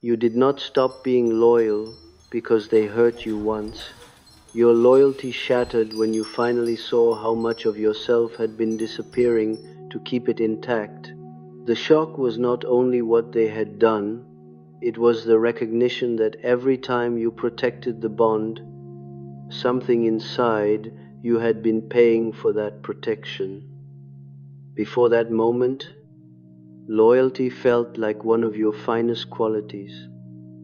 You did not stop being loyal because they hurt you once. Your loyalty shattered when you finally saw how much of yourself had been disappearing to keep it intact. The shock was not only what they had done, it was the recognition that every time you protected the bond, something inside you had been paying for that protection. Before that moment, loyalty felt like one of your finest qualities.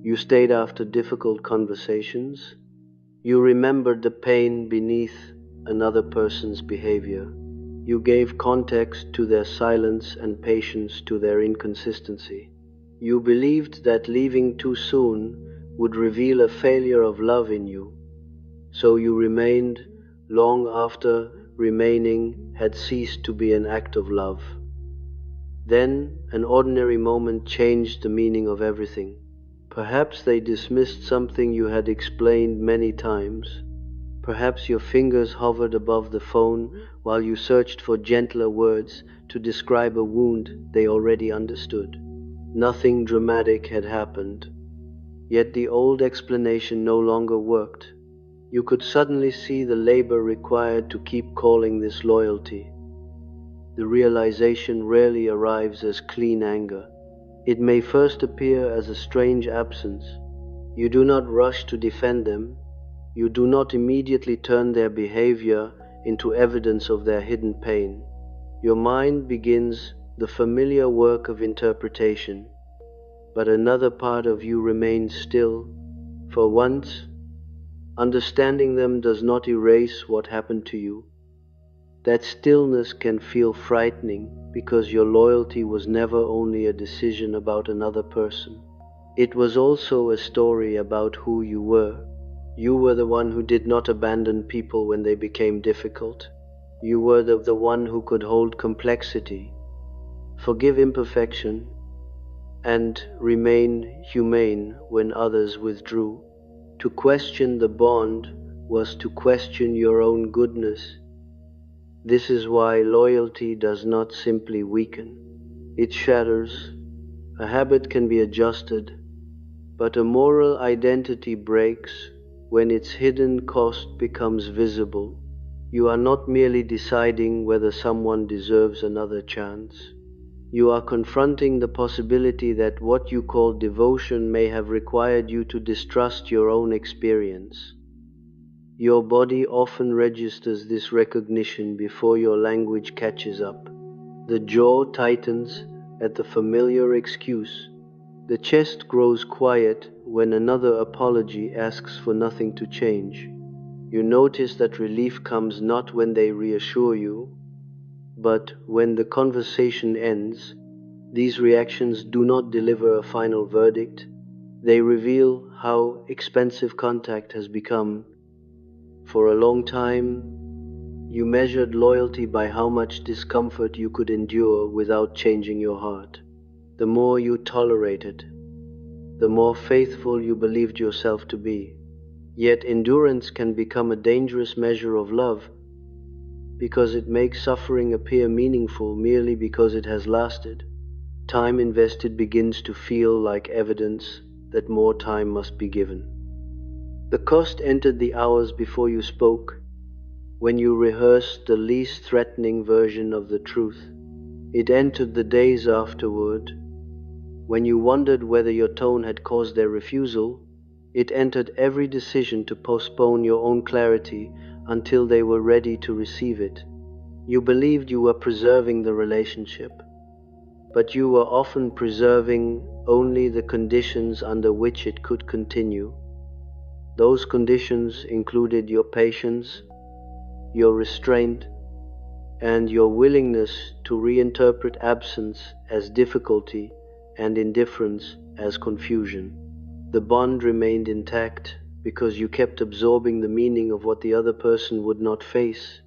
You stayed after difficult conversations. You remembered the pain beneath another person's behavior. You gave context to their silence and patience to their inconsistency. You believed that leaving too soon would reveal a failure of love in you, so you remained long after remaining had ceased to be an act of love. Then an ordinary moment changed the meaning of everything. Perhaps they dismissed something you had explained many times. Perhaps your fingers hovered above the phone while you searched for gentler words to describe a wound they already understood. Nothing dramatic had happened, yet the old explanation no longer worked. You could suddenly see the labor required to keep calling this loyalty. The realization rarely arrives as clean anger. It may first appear as a strange absence. You do not rush to defend them. You do not immediately turn their behavior into evidence of their hidden pain. Your mind begins the familiar work of interpretation, but another part of you remains still. For once, understanding them does not erase what happened to you. That stillness can feel frightening because your loyalty was never only a decision about another person. It was also a story about who you were. You were the one who did not abandon people when they became difficult. You were the one who could hold complexity, forgive imperfection, and remain humane when others withdrew. To question the bond was to question your own goodness. This is why loyalty does not simply weaken. It shatters. A habit can be adjusted, but a moral identity breaks when its hidden cost becomes visible. You are not merely deciding whether someone deserves another chance. You are confronting the possibility that what you call devotion may have required you to distrust your own experience. Your body often registers this recognition before your language catches up. The jaw tightens at the familiar excuse. The chest grows quiet when another apology asks for nothing to change. You notice that relief comes not when they reassure you, but when the conversation ends. These reactions do not deliver a final verdict. They reveal how expensive contact has become. For a long time, you measured loyalty by how much discomfort you could endure without changing your heart. The more you tolerated, the more faithful you believed yourself to be. Yet endurance can become a dangerous measure of love because it makes suffering appear meaningful merely because it has lasted. Time invested begins to feel like evidence that more time must be given. The cost entered the hours before you spoke, when you rehearsed the least threatening version of the truth. It entered the days afterward, when you wondered whether your tone had caused their refusal. It entered every decision to postpone your own clarity until they were ready to receive it. You believed you were preserving the relationship, but you were often preserving only the conditions under which it could continue. Those conditions included your patience, your restraint, and your willingness to reinterpret absence as difficulty and indifference as confusion. The bond remained intact because you kept absorbing the meaning of what the other person would not face.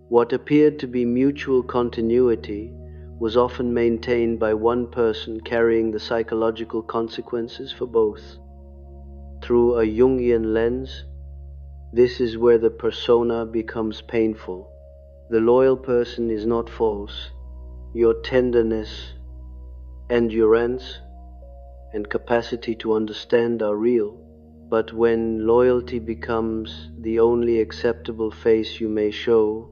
What appeared to be mutual continuity was often maintained by one person carrying the psychological consequences for both. Through a Jungian lens, this is where the persona becomes painful. The loyal person is not false. Your tenderness, endurance, and capacity to understand are real. But when loyalty becomes the only acceptable face you may show,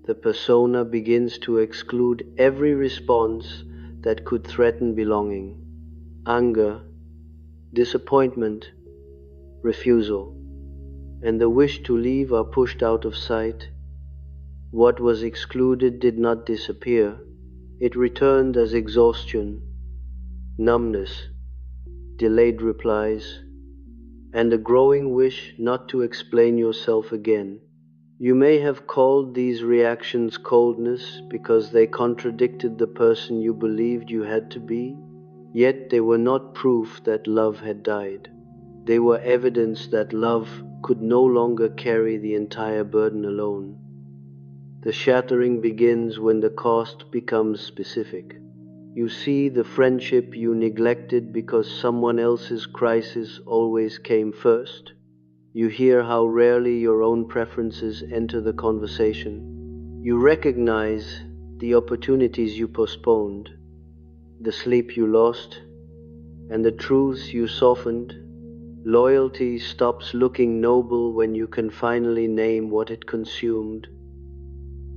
the persona begins to exclude every response that could threaten belonging. Anger, disappointment, refusal, and the wish to leave are pushed out of sight. What was excluded did not disappear. It returned as exhaustion, numbness, delayed replies, and a growing wish not to explain yourself again. You may have called these reactions coldness because they contradicted the person you believed you had to be, yet they were not proof that love had died. They were evidence that love could no longer carry the entire burden alone. The shattering begins when the cost becomes specific. You see the friendship you neglected because someone else's crisis always came first. You hear how rarely your own preferences enter the conversation. You recognize the opportunities you postponed, the sleep you lost, and the truths you softened. Loyalty stops looking noble when you can finally name what it consumed.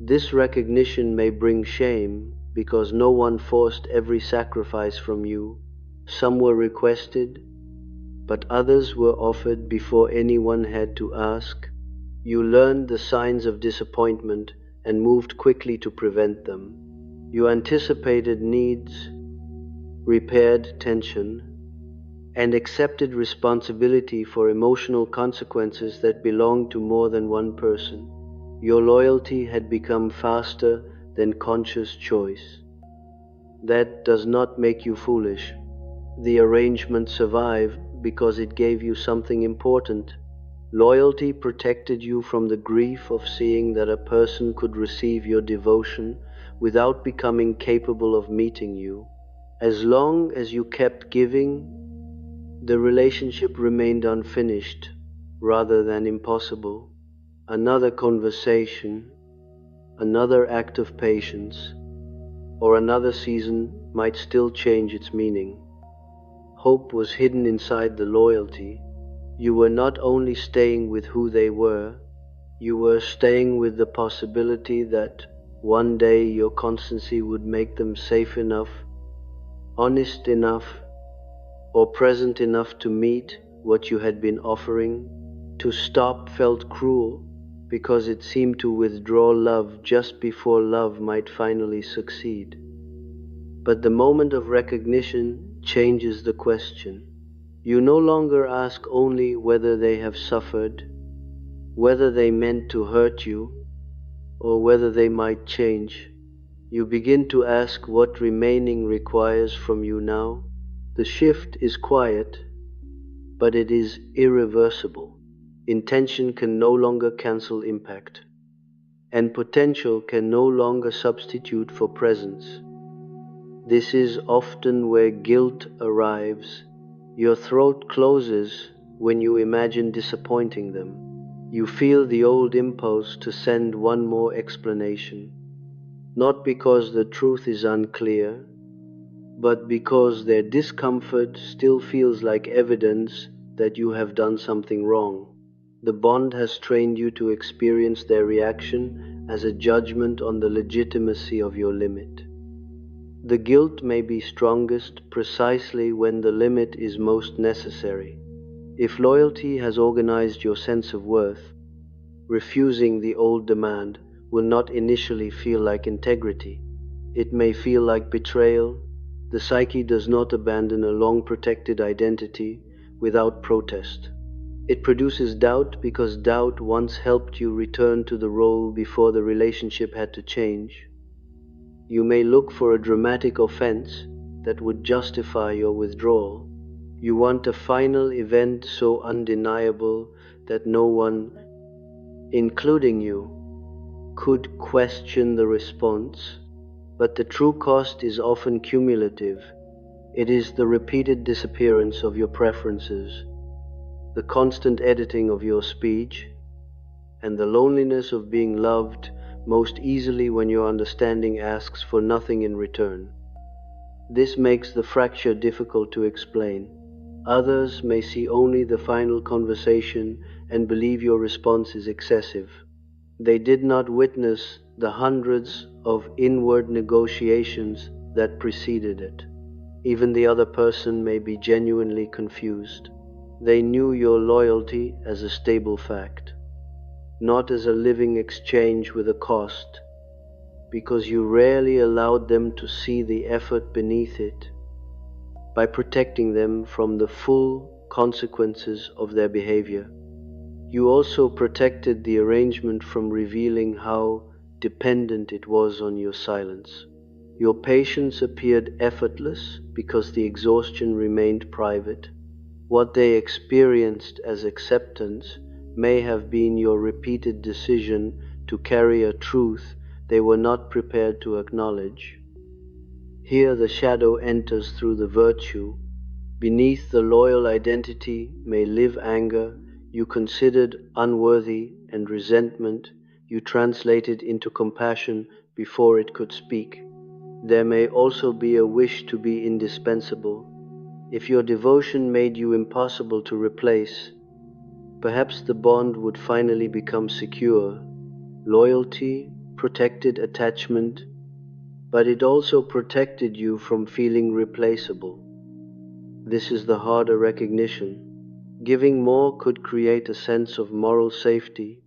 This recognition may bring shame because no one forced every sacrifice from you. Some were requested, but others were offered before anyone had to ask. You learned the signs of disappointment and moved quickly to prevent them. You anticipated needs, repaired tension, and accepted responsibility for emotional consequences that belonged to more than one person. Your loyalty had become faster than conscious choice. That does not make you foolish. The arrangement survived because it gave you something important. Loyalty protected you from the grief of seeing that a person could receive your devotion without becoming capable of meeting you. As long as you kept giving, the relationship remained unfinished rather than impossible. Another conversation, another act of patience, or another season might still change its meaning. Hope was hidden inside the loyalty. You were not only staying with who they were, you were staying with the possibility that one day your constancy would make them safe enough, honest enough, or present enough to meet what you had been offering. To stop felt cruel because it seemed to withdraw love just before love might finally succeed. But the moment of recognition changes the question. You no longer ask only whether they have suffered, whether they meant to hurt you, or whether they might change. You begin to ask what remaining requires from you now. The shift is quiet, but it is irreversible. Intention can no longer cancel impact, and potential can no longer substitute for presence. This is often where guilt arrives. Your throat closes when you imagine disappointing them. You feel the old impulse to send one more explanation, not because the truth is unclear, but because their discomfort still feels like evidence that you have done something wrong. The bond has trained you to experience their reaction as a judgment on the legitimacy of your limit. The guilt may be strongest precisely when the limit is most necessary. If loyalty has organized your sense of worth, refusing the old demand will not initially feel like integrity. It may feel like betrayal. The psyche does not abandon a long-protected identity without protest. It produces doubt because doubt once helped you return to the role before the relationship had to change. You may look for a dramatic offense that would justify your withdrawal. You want a final event so undeniable that no one, including you, could question the response. But the true cost is often cumulative. It is the repeated disappearance of your preferences, the constant editing of your speech, and the loneliness of being loved most easily when your understanding asks for nothing in return. This makes the fracture difficult to explain. Others may see only the final conversation and believe your response is excessive. They did not witness the hundreds of inward negotiations that preceded it. Even the other person may be genuinely confused. They knew your loyalty as a stable fact, not as a living exchange with a cost, because you rarely allowed them to see the effort beneath it. By protecting them from the full consequences of their behavior, you also protected the arrangement from revealing how dependent it was on your silence. Your patience appeared effortless because the exhaustion remained private. What they experienced as acceptance may have been your repeated decision to carry a truth they were not prepared to acknowledge. Here the shadow enters through the virtue. Beneath the loyal identity may live anger you considered unworthy, and resentment you translated into compassion before it could speak. There may also be a wish to be indispensable. If your devotion made you impossible to replace, perhaps the bond would finally become secure. Loyalty protected attachment, but it also protected you from feeling replaceable. This is the harder recognition. Giving more could create a sense of moral safety.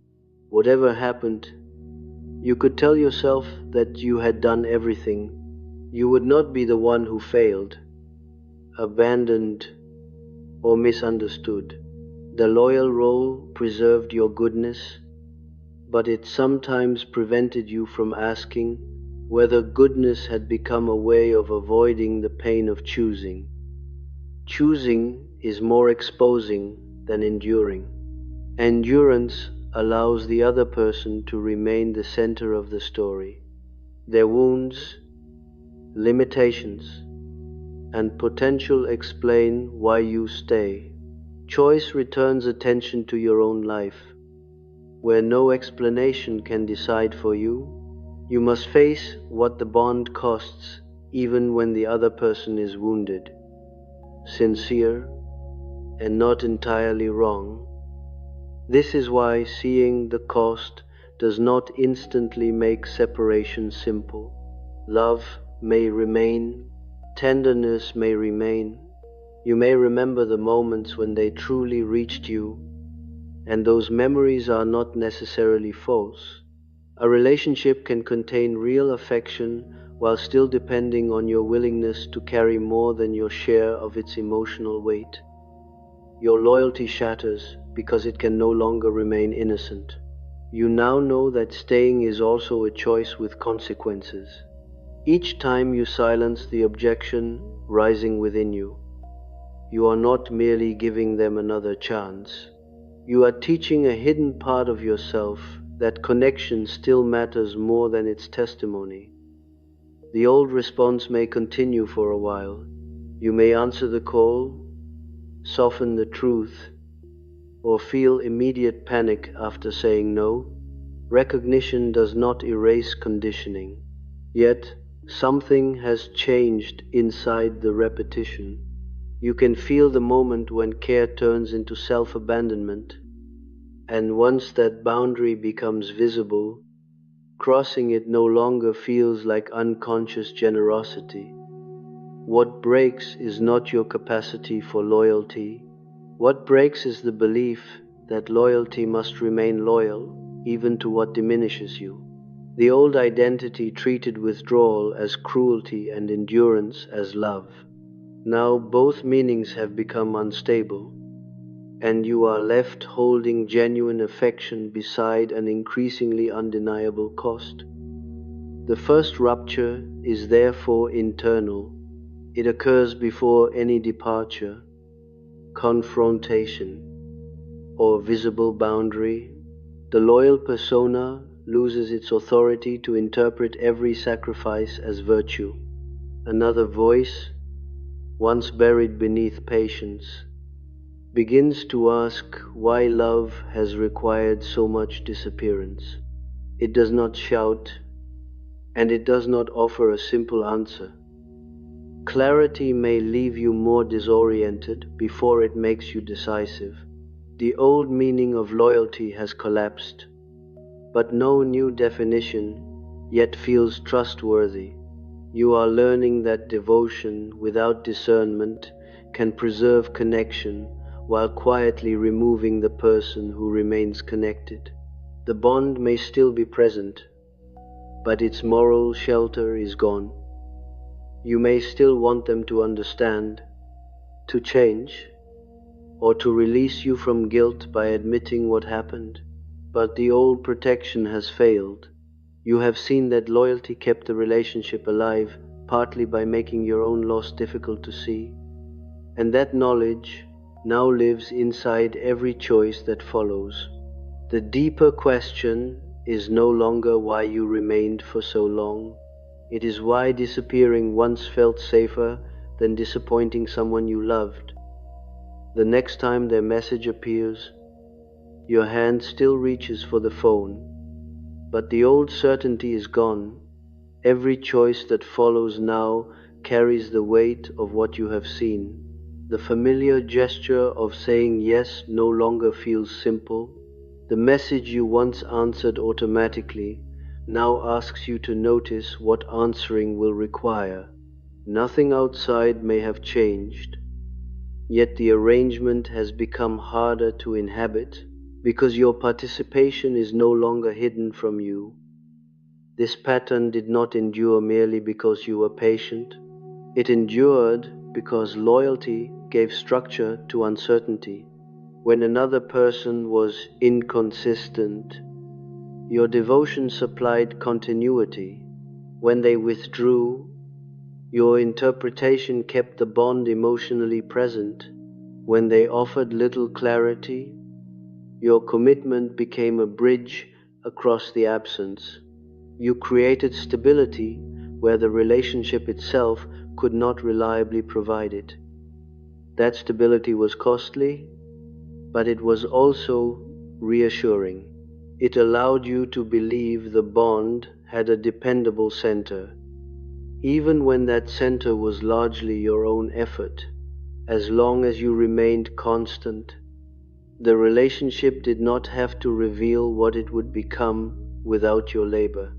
Whatever happened, you could tell yourself that you had done everything. You would not be the one who failed, abandoned, or misunderstood. The loyal role preserved your goodness, but it sometimes prevented you from asking whether goodness had become a way of avoiding the pain of choosing. Choosing is more exposing than enduring. Endurance allows the other person to remain the center of the story. Their wounds, limitations, and potential explain why you stay. Choice returns attention to your own life. Where no explanation can decide for you, you must face what the bond costs even when the other person is wounded, sincere, and not entirely wrong. This is why seeing the cost does not instantly make separation simple. Love may remain, tenderness may remain. You may remember the moments when they truly reached you, and those memories are not necessarily false. A relationship can contain real affection while still depending on your willingness to carry more than your share of its emotional weight. Your loyalty shatters because it can no longer remain innocent. You now know that staying is also a choice with consequences. Each time you silence the objection rising within you, you are not merely giving them another chance. You are teaching a hidden part of yourself that connection still matters more than its testimony. The old response may continue for a while. You may answer the call, soften the truth, or feel immediate panic after saying no. Recognition does not erase conditioning. Yet, something has changed inside the repetition. You can feel the moment when care turns into self-abandonment, and once that boundary becomes visible, crossing it no longer feels like unconscious generosity. What breaks is not your capacity for loyalty. What breaks is the belief that loyalty must remain loyal, even to what diminishes you. The old identity treated withdrawal as cruelty and endurance as love. Now both meanings have become unstable, and you are left holding genuine affection beside an increasingly undeniable cost. The first rupture is therefore internal. It occurs before any departure, confrontation, or visible boundary. The loyal persona loses its authority to interpret every sacrifice as virtue. Another voice, once buried beneath patience, begins to ask why love has required so much disappearance. It does not shout, and it does not offer a simple answer. Clarity may leave you more disoriented before it makes you decisive. The old meaning of loyalty has collapsed, but no new definition yet feels trustworthy. You are learning that devotion without discernment can preserve connection while quietly removing the person who remains connected. The bond may still be present, but its moral shelter is gone. You may still want them to understand, to change, or to release you from guilt by admitting what happened. But the old protection has failed. You have seen that loyalty kept the relationship alive, partly by making your own loss difficult to see. And that knowledge now lives inside every choice that follows. The deeper question is no longer why you remained for so long. It is why disappearing once felt safer than disappointing someone you loved. The next time their message appears, your hand still reaches for the phone, but the old certainty is gone. Every choice that follows now carries the weight of what you have seen. The familiar gesture of saying yes no longer feels simple. The message you once answered automatically now asks you to notice what answering will require. Nothing outside may have changed, yet the arrangement has become harder to inhabit because your participation is no longer hidden from you. This pattern did not endure merely because you were patient. It endured because loyalty gave structure to uncertainty. When another person was inconsistent, your devotion supplied continuity. When they withdrew, your interpretation kept the bond emotionally present. When they offered little clarity, your commitment became a bridge across the absence. You created stability where the relationship itself could not reliably provide it. That stability was costly, but it was also reassuring. It allowed you to believe the bond had a dependable center, even when that center was largely your own effort. As long as you remained constant, the relationship did not have to reveal what it would become without your labor.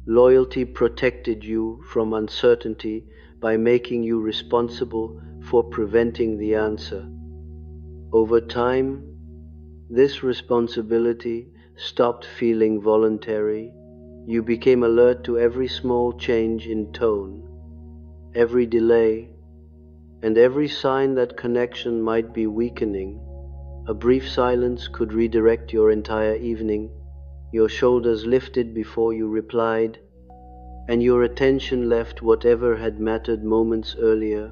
Loyalty protected you from uncertainty by making you responsible for preventing the answer. Over time, this responsibility stopped feeling voluntary. You became alert to every small change in tone, every delay, and every sign that connection might be weakening. A brief silence could redirect your entire evening. Your shoulders lifted before you replied, and your attention left whatever had mattered moments earlier.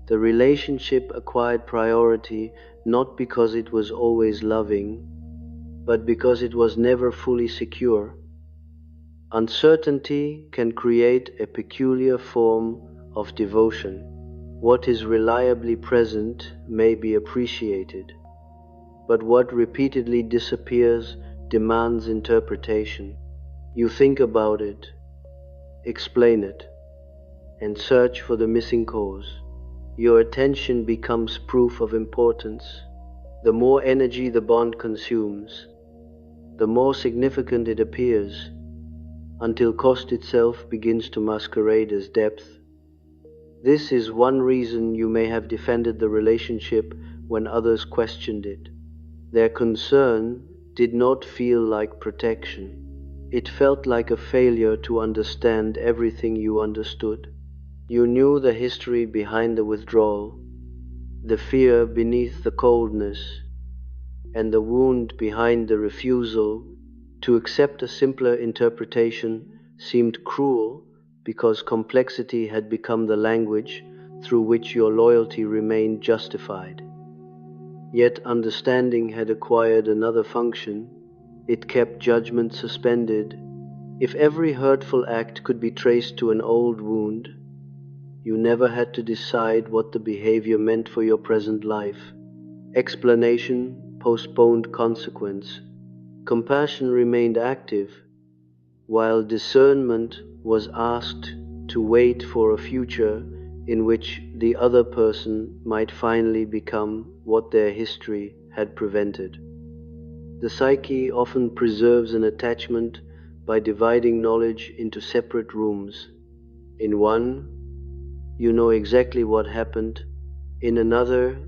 The relationship acquired priority not because it was always loving, but because it was never fully secure. Uncertainty can create a peculiar form of devotion. What is reliably present may be appreciated, but what repeatedly disappears demands interpretation. You think about it, explain it, and search for the missing cause. Your attention becomes proof of importance. The more energy the bond consumes, the more significant it appears, until cost itself begins to masquerade as depth. This is one reason you may have defended the relationship when others questioned it. Their concern did not feel like protection. It felt like a failure to understand everything you understood. You knew the history behind the withdrawal, the fear beneath the coldness, and the wound behind the refusal. To accept a simpler interpretation seemed cruel because complexity had become the language through which your loyalty remained justified. Yet understanding had acquired another function. It kept judgment suspended. If every hurtful act could be traced to an old wound, you never had to decide what the behavior meant for your present life. Explanation postponed consequence. Compassion remained active, while discernment was asked to wait for a future in which the other person might finally become what their history had prevented. The psyche often preserves an attachment by dividing knowledge into separate rooms. In one, you know exactly what happened. In another,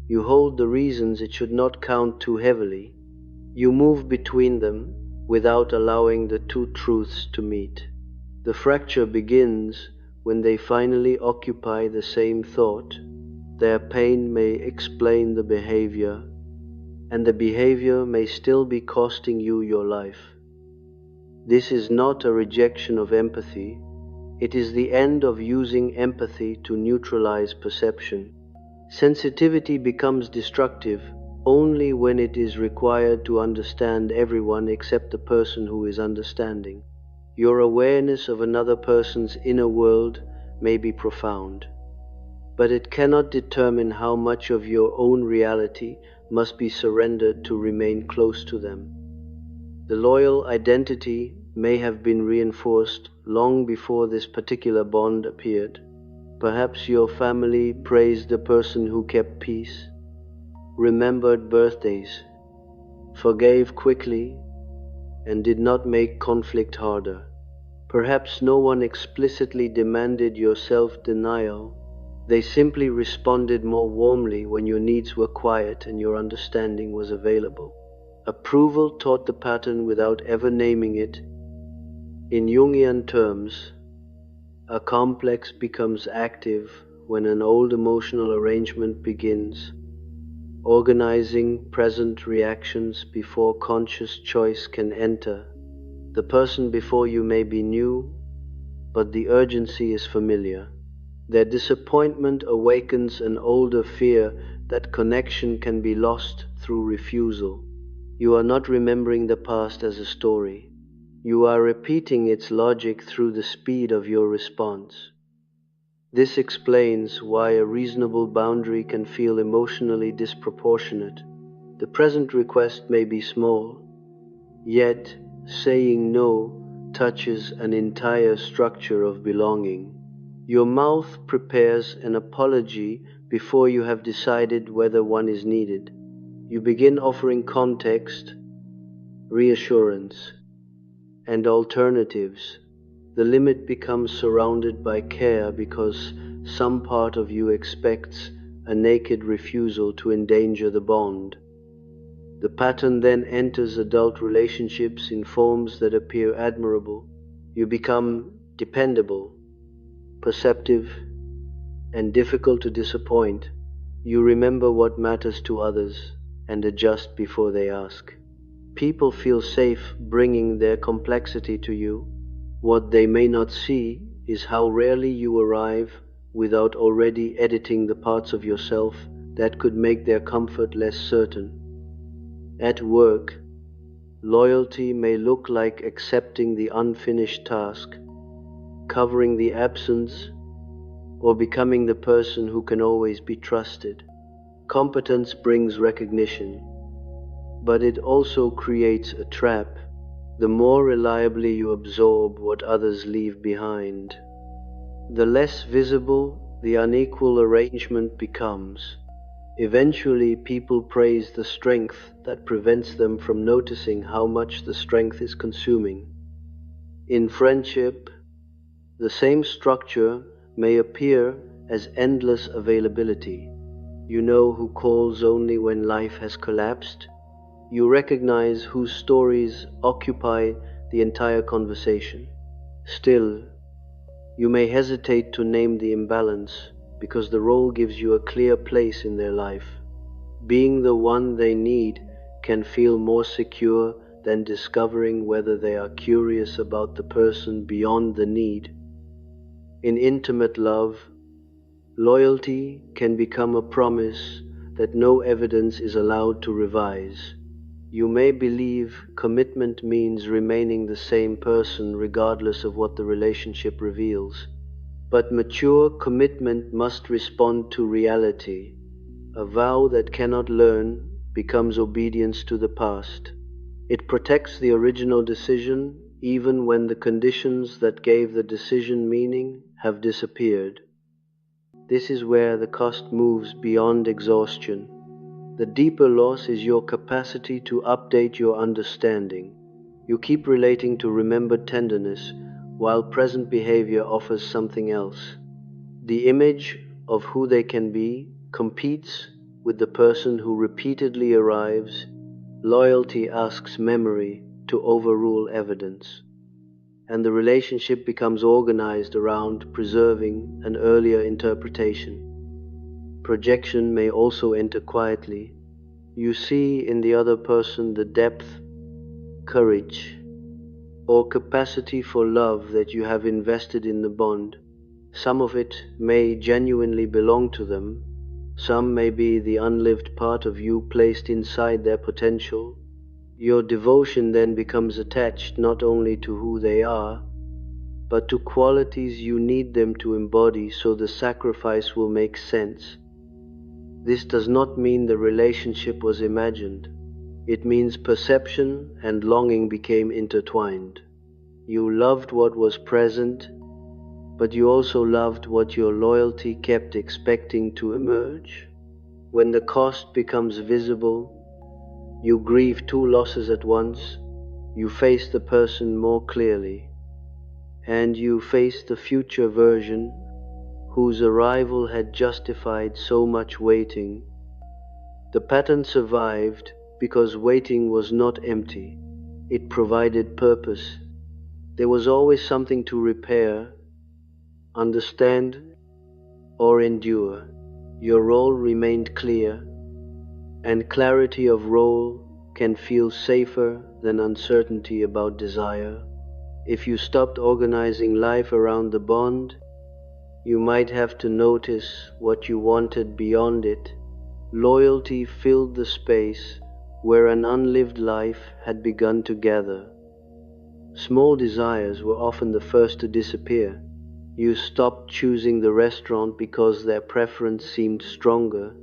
you hold the reasons it should not count too heavily. You move between them without allowing the two truths to meet. The fracture begins when they finally occupy the same thought. Their pain may explain the behavior, and the behavior may still be costing you your life. This is not a rejection of empathy. It is the end of using empathy to neutralize perception. Sensitivity becomes destructive only when it is required to understand everyone except the person who is understanding. Your awareness of another person's inner world may be profound, but it cannot determine how much of your own reality must be surrendered to remain close to them. The loyal identity may have been reinforced long before this particular bond appeared. Perhaps your family praised the person who kept peace, remembered birthdays, forgave quickly, and did not make conflict harder. Perhaps no one explicitly demanded your self-denial. They simply responded more warmly when your needs were quiet and your understanding was available. Approval taught the pattern without ever naming it. In Jungian terms, a complex becomes active when an old emotional arrangement begins, organizing present reactions before conscious choice can enter. The person before you may be new, but the urgency is familiar. Their disappointment awakens an older fear that connection can be lost through refusal. You are not remembering the past as a story. You are repeating its logic through the speed of your response. This explains why a reasonable boundary can feel emotionally disproportionate. The present request may be small, yet saying no touches an entire structure of belonging. Your mouth prepares an apology before you have decided whether one is needed. You begin offering context, reassurance, and alternatives. The limit becomes surrounded by care because some part of you expects a naked refusal to endanger the bond. The pattern then enters adult relationships in forms that appear admirable. You become dependable, perceptive, and difficult to disappoint. You remember what matters to others and adjust before they ask. People feel safe bringing their complexity to you. What they may not see is how rarely you arrive without already editing the parts of yourself that could make their comfort less certain. At work, loyalty may look like accepting the unfinished task, covering the absence, or becoming the person who can always be trusted. Competence brings recognition, but it also creates a trap. The more reliably you absorb what others leave behind, the less visible the unequal arrangement becomes. Eventually, people praise the strength that prevents them from noticing how much the strength is consuming. In friendship, the same structure may appear as endless availability. You know who calls only when life has collapsed. You recognize whose stories occupy the entire conversation. Still, you may hesitate to name the imbalance because the role gives you a clear place in their life. Being the one they need can feel more secure than discovering whether they are curious about the person beyond the need. In intimate love, loyalty can become a promise that no evidence is allowed to revise. You may believe commitment means remaining the same person regardless of what the relationship reveals. But mature commitment must respond to reality. A vow that cannot learn becomes obedience to the past. It protects the original decision even when the conditions that gave the decision meaning have disappeared. This is where the cost moves beyond exhaustion. The deeper loss is your capacity to update your understanding. You keep relating to remembered tenderness, while present behavior offers something else. The image of who they can be competes with the person who repeatedly arrives. Loyalty asks memory to overrule evidence, and the relationship becomes organized around preserving an earlier interpretation. Projection may also enter quietly. You see in the other person the depth, courage, or capacity for love that you have invested in the bond. Some of it may genuinely belong to them. Some may be the unlived part of you placed inside their potential. Your devotion then becomes attached not only to who they are, but to qualities you need them to embody, so the sacrifice will make sense. This does not mean the relationship was imagined. It means perception and longing became intertwined. You loved what was present, but you also loved what your loyalty kept expecting to emerge. When the cost becomes visible, you grieve two losses at once. You face the person more clearly, and you face the future version whose arrival had justified so much waiting. The pattern survived because waiting was not empty. It provided purpose. There was always something to repair, understand, or endure. Your role remained clear, and clarity of role can feel safer than uncertainty about desire. If you stopped organizing life around the bond, you might have to notice what you wanted beyond it. Loyalty filled the space where an unlived life had begun to gather. Small desires were often the first to disappear. You stopped choosing the restaurant because their preference seemed stronger.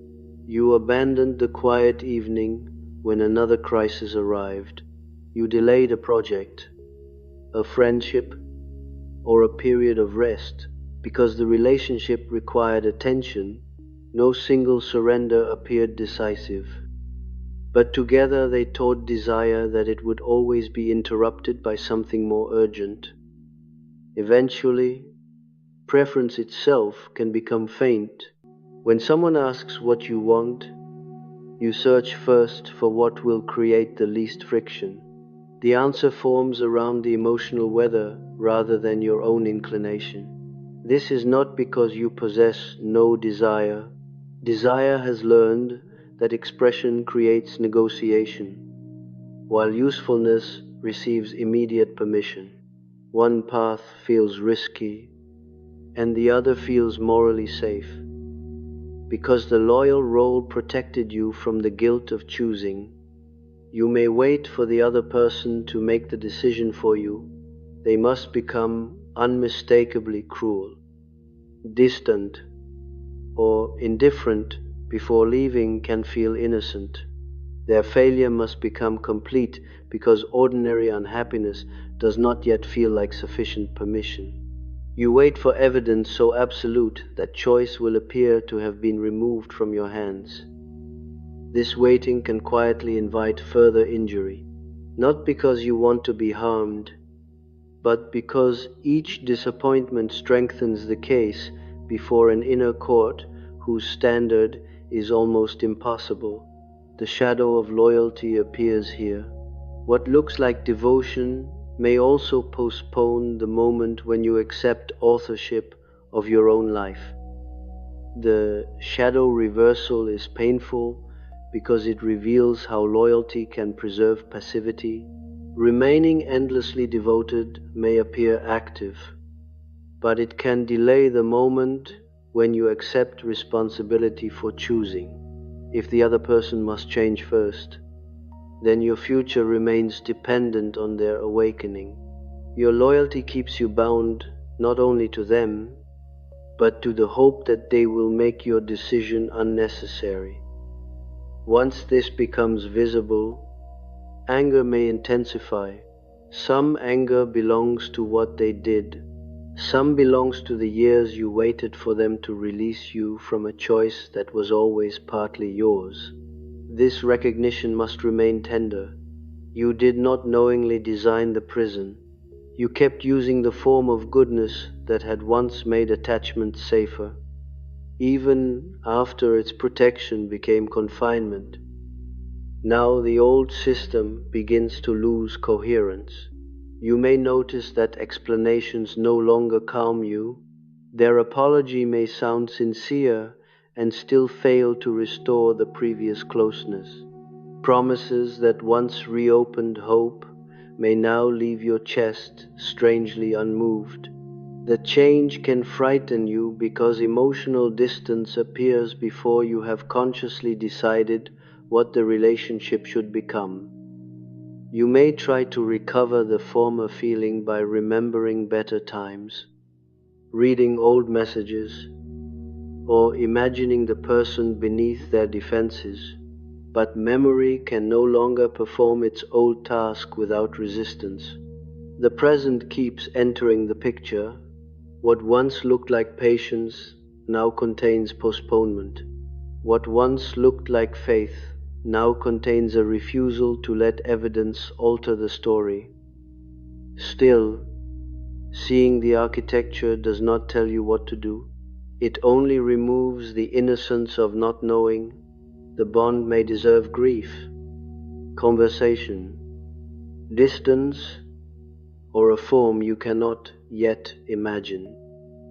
You abandoned the quiet evening when another crisis arrived. You delayed a project, a friendship, or a period of rest. Because the relationship required attention, no single surrender appeared decisive. But together they taught desire that it would always be interrupted by something more urgent. Eventually, preference itself can become faint. When someone asks what you want, you search first for what will create the least friction. The answer forms around the emotional weather rather than your own inclination. This is not because you possess no desire. Desire has learned that expression creates negotiation, while usefulness receives immediate permission. One path feels risky, and the other feels morally safe. Because the loyal role protected you from the guilt of choosing, you may wait for the other person to make the decision for you. They must become unmistakably cruel, distant, or indifferent before leaving can feel innocent. Their failure must become complete because ordinary unhappiness does not yet feel like sufficient permission. You wait for evidence so absolute that choice will appear to have been removed from your hands. This waiting can quietly invite further injury, not because you want to be harmed, but because each disappointment strengthens the case before an inner court whose standard is almost impossible. The shadow of loyalty appears here. What looks like devotion may also postpone the moment when you accept authorship of your own life. The shadow reversal is painful because it reveals how loyalty can preserve passivity. Remaining endlessly devoted may appear active, but it can delay the moment when you accept responsibility for choosing. If the other person must change first, then your future remains dependent on their awakening. Your loyalty keeps you bound not only to them, but to the hope that they will make your decision unnecessary. Once this becomes visible, anger may intensify. Some anger belongs to what they did, Some belongs to the years you waited for them to release you from a choice that was always partly yours. This recognition must remain tender. You did not knowingly design the prison. You kept using the form of goodness that had once made attachment safer, even after its protection became confinement. Now the old system begins to lose coherence. You may notice that explanations no longer calm you. Their apology may sound sincere and still fail to restore the previous closeness. Promises that once reopened hope may now leave your chest strangely unmoved. The change can frighten you because emotional distance appears before you have consciously decided what the relationship should become. You may try to recover the former feeling by remembering better times, reading old messages, or imagining the person beneath their defenses. But memory can no longer perform its old task without resistance. The present keeps entering the picture. What once looked like patience now contains postponement. What once looked like faith now contains a refusal to let evidence alter the story. Still, seeing the architecture does not tell you what to do. It only removes the innocence of not knowing. The bond may deserve grief, conversation, distance, or a form you cannot yet imagine.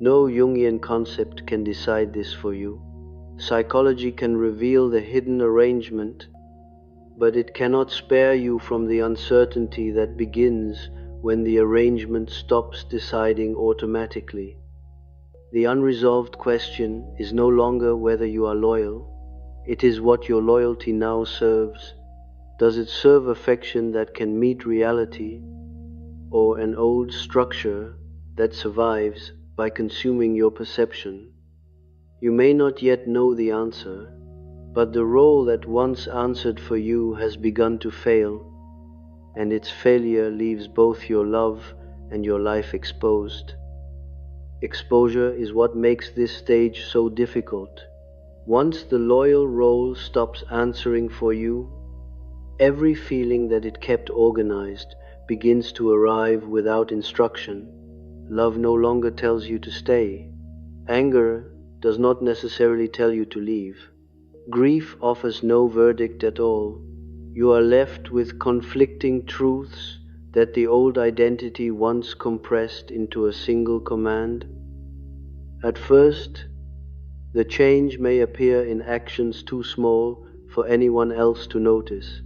No Jungian concept can decide this for you. Psychology can reveal the hidden arrangement, but it cannot spare you from the uncertainty that begins when the arrangement stops deciding automatically. The unresolved question is no longer whether you are loyal. It is what your loyalty now serves. Does it serve affection that can meet reality, or an old structure that survives by consuming your perception? You may not yet know the answer, but the role that once answered for you has begun to fail, and its failure leaves both your love and your life exposed. Exposure is what makes this stage so difficult. Once the loyal role stops answering for you, every feeling that it kept organized begins to arrive without instruction. Love no longer tells you to stay. Anger does not necessarily tell you to leave. Grief offers no verdict at all. You are left with conflicting truths that the old identity once compressed into a single command. At first, the change may appear in actions too small for anyone else to notice.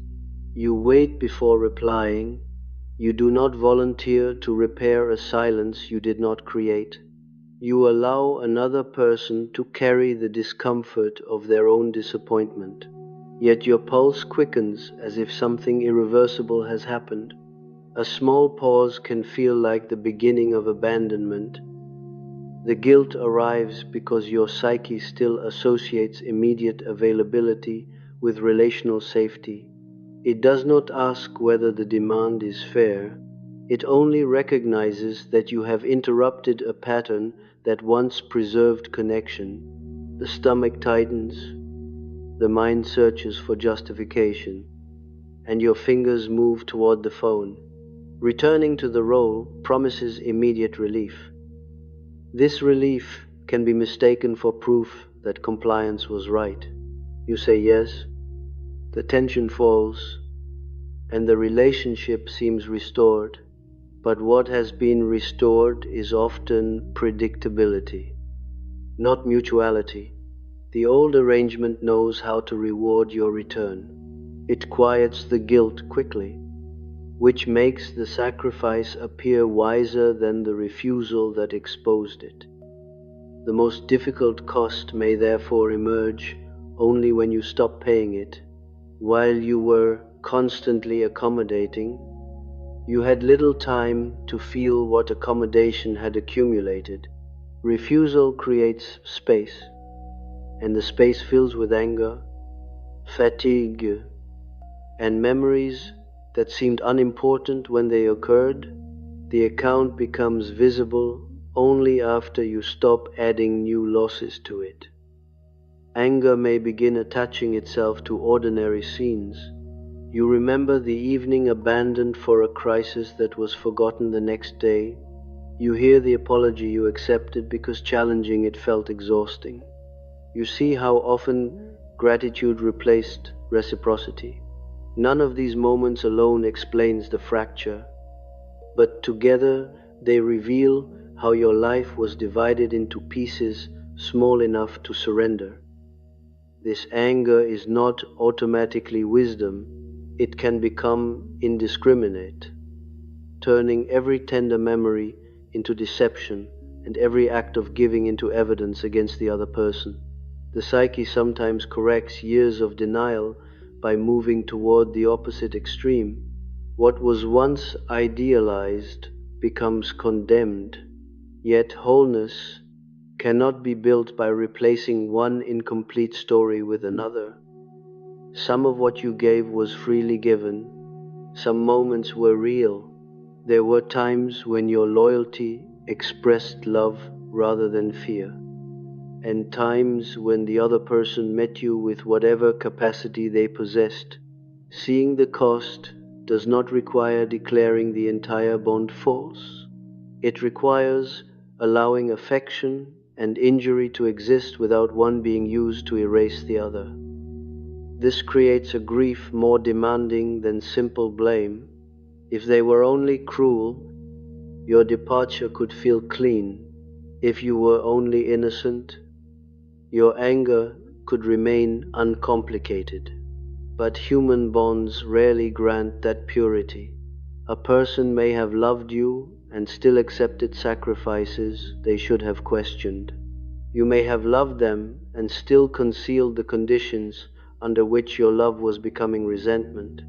You wait before replying. You do not volunteer to repair a silence you did not create. You allow another person to carry the discomfort of their own disappointment. Yet your pulse quickens as if something irreversible has happened. A small pause can feel like the beginning of abandonment. The guilt arrives because your psyche still associates immediate availability with relational safety. It does not ask whether the demand is fair. It only recognizes that you have interrupted a pattern that once preserved connection. The stomach tightens, the mind searches for justification, and your fingers move toward the phone. Returning to the role promises immediate relief. This relief can be mistaken for proof that compliance was right. You say yes, the tension falls, and the relationship seems restored. But what has been restored is often predictability, not mutuality. The old arrangement knows how to reward your return. It quiets the guilt quickly, which makes the sacrifice appear wiser than the refusal that exposed it. The most difficult cost may therefore emerge only when you stop paying it. While you were constantly accommodating, you had little time to feel what accommodation had accumulated. Refusal creates space, and the space fills with anger, fatigue, and memories that seemed unimportant when they occurred. The account becomes visible only after you stop adding new losses to it. Anger may begin attaching itself to ordinary scenes. You remember the evening abandoned for a crisis that was forgotten the next day. You hear the apology you accepted because challenging it felt exhausting. You see how often gratitude replaced reciprocity. None of these moments alone explains the fracture, but together they reveal how your life was divided into pieces small enough to surrender. This anger is not automatically wisdom. It can become indiscriminate, turning every tender memory into deception and every act of giving into evidence against the other person. The psyche sometimes corrects years of denial by moving toward the opposite extreme. What was once idealized becomes condemned, yet wholeness cannot be built by replacing one incomplete story with another. Some of what you gave was freely given. Some moments were real. There were times when your loyalty expressed love rather than fear, and times when the other person met you with whatever capacity they possessed. Seeing the cost does not require declaring the entire bond false. It requires allowing affection and injury to exist without one being used to erase the other. This creates a grief more demanding than simple blame. If they were only cruel, your departure could feel clean. If you were only innocent, your anger could remain uncomplicated. But human bonds rarely grant that purity. A person may have loved you and still accepted sacrifices they should have questioned. You may have loved them and still concealed the conditions under which your love was becoming resentment.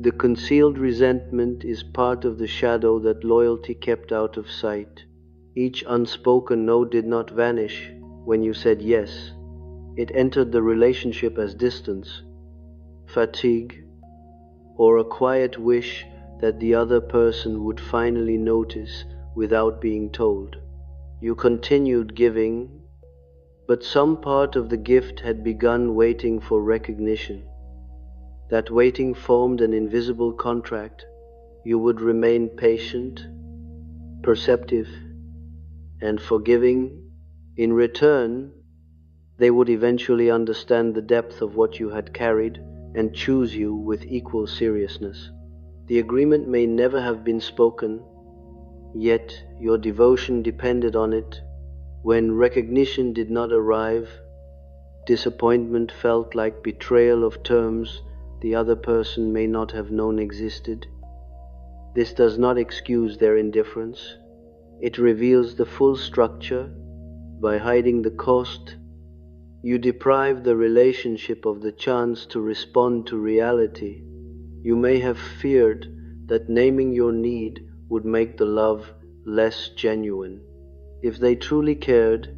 The concealed resentment is part of the shadow that loyalty kept out of sight. Each unspoken no did not vanish when you said yes. It entered the relationship as distance, fatigue, or a quiet wish that the other person would finally notice without being told. You continued giving, but some part of the gift had begun waiting for recognition. That waiting formed an invisible contract. You would remain patient, perceptive, and forgiving. In return, they would eventually understand the depth of what you had carried and choose you with equal seriousness. The agreement may never have been spoken, yet your devotion depended on it. When recognition did not arrive, disappointment felt like betrayal of terms the other person may not have known existed. This does not excuse their indifference. It reveals the full structure. By hiding the cost, you deprive the relationship of the chance to respond to reality. You may have feared that naming your need would make the love less genuine. If they truly cared,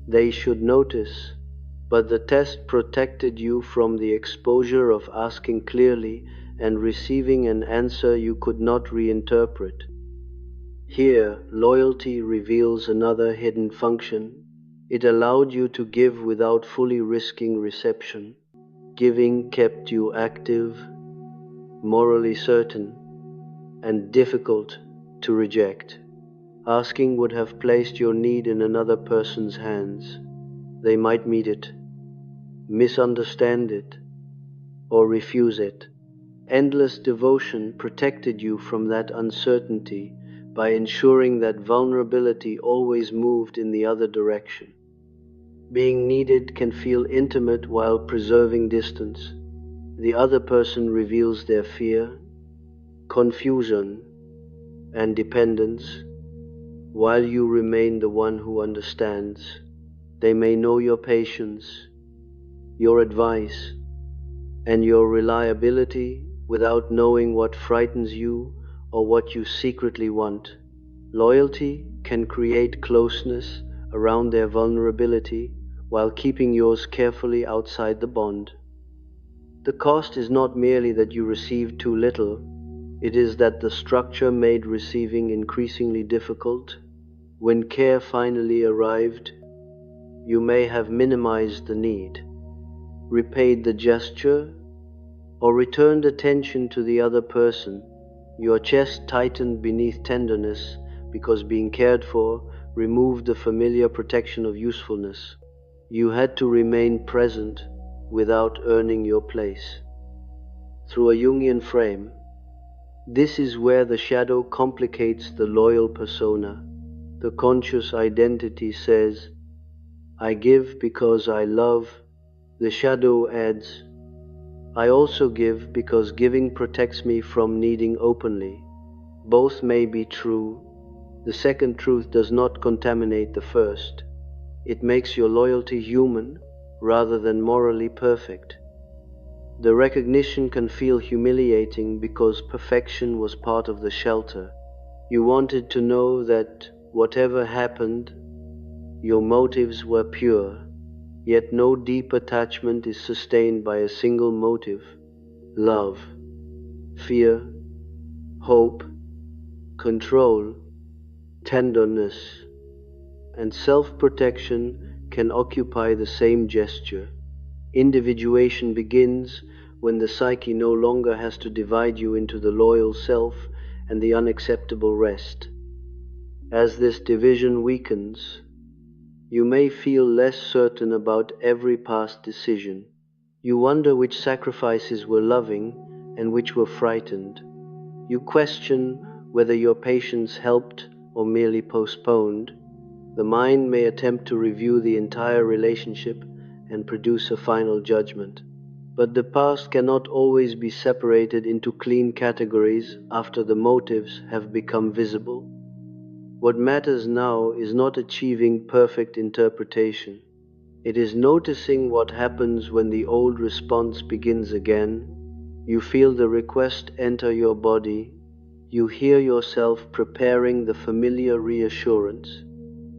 they should notice, but the test protected you from the exposure of asking clearly and receiving an answer you could not reinterpret. Here, loyalty reveals another hidden function. It allowed you to give without fully risking reception. Giving kept you active, morally certain, and difficult to reject. Asking would have placed your need in another person's hands. They might meet it, misunderstand it, or refuse it. Endless devotion protected you from that uncertainty by ensuring that vulnerability always moved in the other direction. Being needed can feel intimate while preserving distance. The other person reveals their fear, confusion, and dependence, while you remain the one who understands. They may know your patience, your advice, and your reliability without knowing what frightens you or what you secretly want. Loyalty can create closeness around their vulnerability while keeping yours carefully outside the bond. The cost is not merely that you received too little, it is that the structure made receiving increasingly difficult. When care finally arrived, you may have minimized the need, repaid the gesture, or returned attention to the other person. Your chest tightened beneath tenderness because being cared for removed the familiar protection of usefulness. You had to remain present without earning your place. Through a Jungian frame, this is where the shadow complicates the loyal persona. The conscious identity says, I give because I love. The shadow adds, I also give because giving protects me from needing openly. Both may be true. The second truth does not contaminate the first. It makes your loyalty human rather than morally perfect. The recognition can feel humiliating because perfection was part of the shelter. You wanted to know that whatever happened, your motives were pure. Yet no deep attachment is sustained by a single motive: love, fear, hope, control, tenderness, and self-protection can occupy the same gesture. Individuation begins when the psyche no longer has to divide you into the loyal self and the unacceptable rest. As this division weakens, you may feel less certain about every past decision. You wonder which sacrifices were loving and which were frightened. You question whether your patience helped or merely postponed. The mind may attempt to review the entire relationship and produce a final judgment. But the past cannot always be separated into clean categories after the motives have become visible. What matters now is not achieving perfect interpretation. It is noticing what happens when the old response begins again. You feel the request enter your body. You hear yourself preparing the familiar reassurance.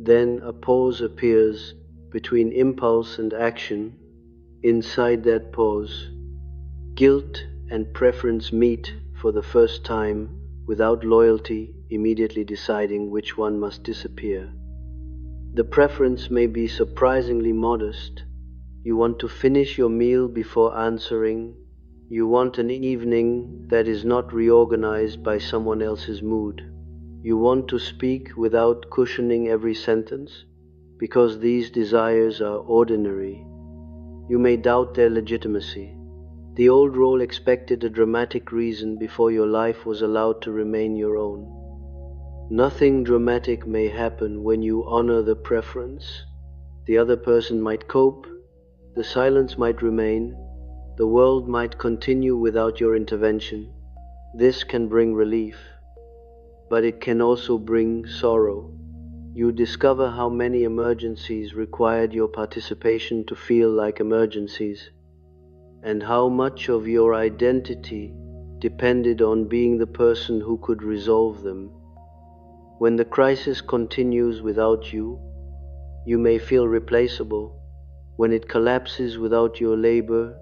Then a pause appears between impulse and action. Inside that pause, guilt and preference meet for the first time without loyalty immediately deciding which one must disappear. The preference may be surprisingly modest. You want to finish your meal before answering. You want an evening that is not reorganized by someone else's mood. You want to speak without cushioning every sentence, because these desires are ordinary. You may doubt their legitimacy. The old role expected a dramatic reason before your life was allowed to remain your own. Nothing dramatic may happen when you honor the preference. The other person might cope, the silence might remain, the world might continue without your intervention. This can bring relief, but it can also bring sorrow. You discover how many emergencies required your participation to feel like emergencies, and how much of your identity depended on being the person who could resolve them. When the crisis continues without you, you may feel replaceable. When it collapses without your labor,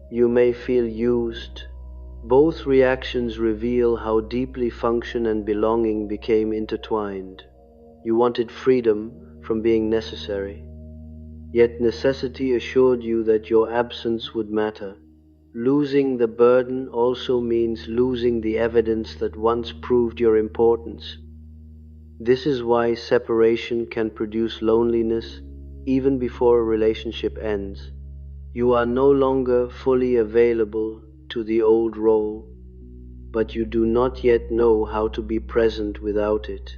you may feel used. Both reactions reveal how deeply function and belonging became intertwined. You wanted freedom from being necessary, yet necessity assured you that your absence would matter. Losing the burden also means losing the evidence that once proved your importance. This is why separation can produce loneliness even before a relationship ends. You are no longer fully available to the old role, but you do not yet know how to be present without it.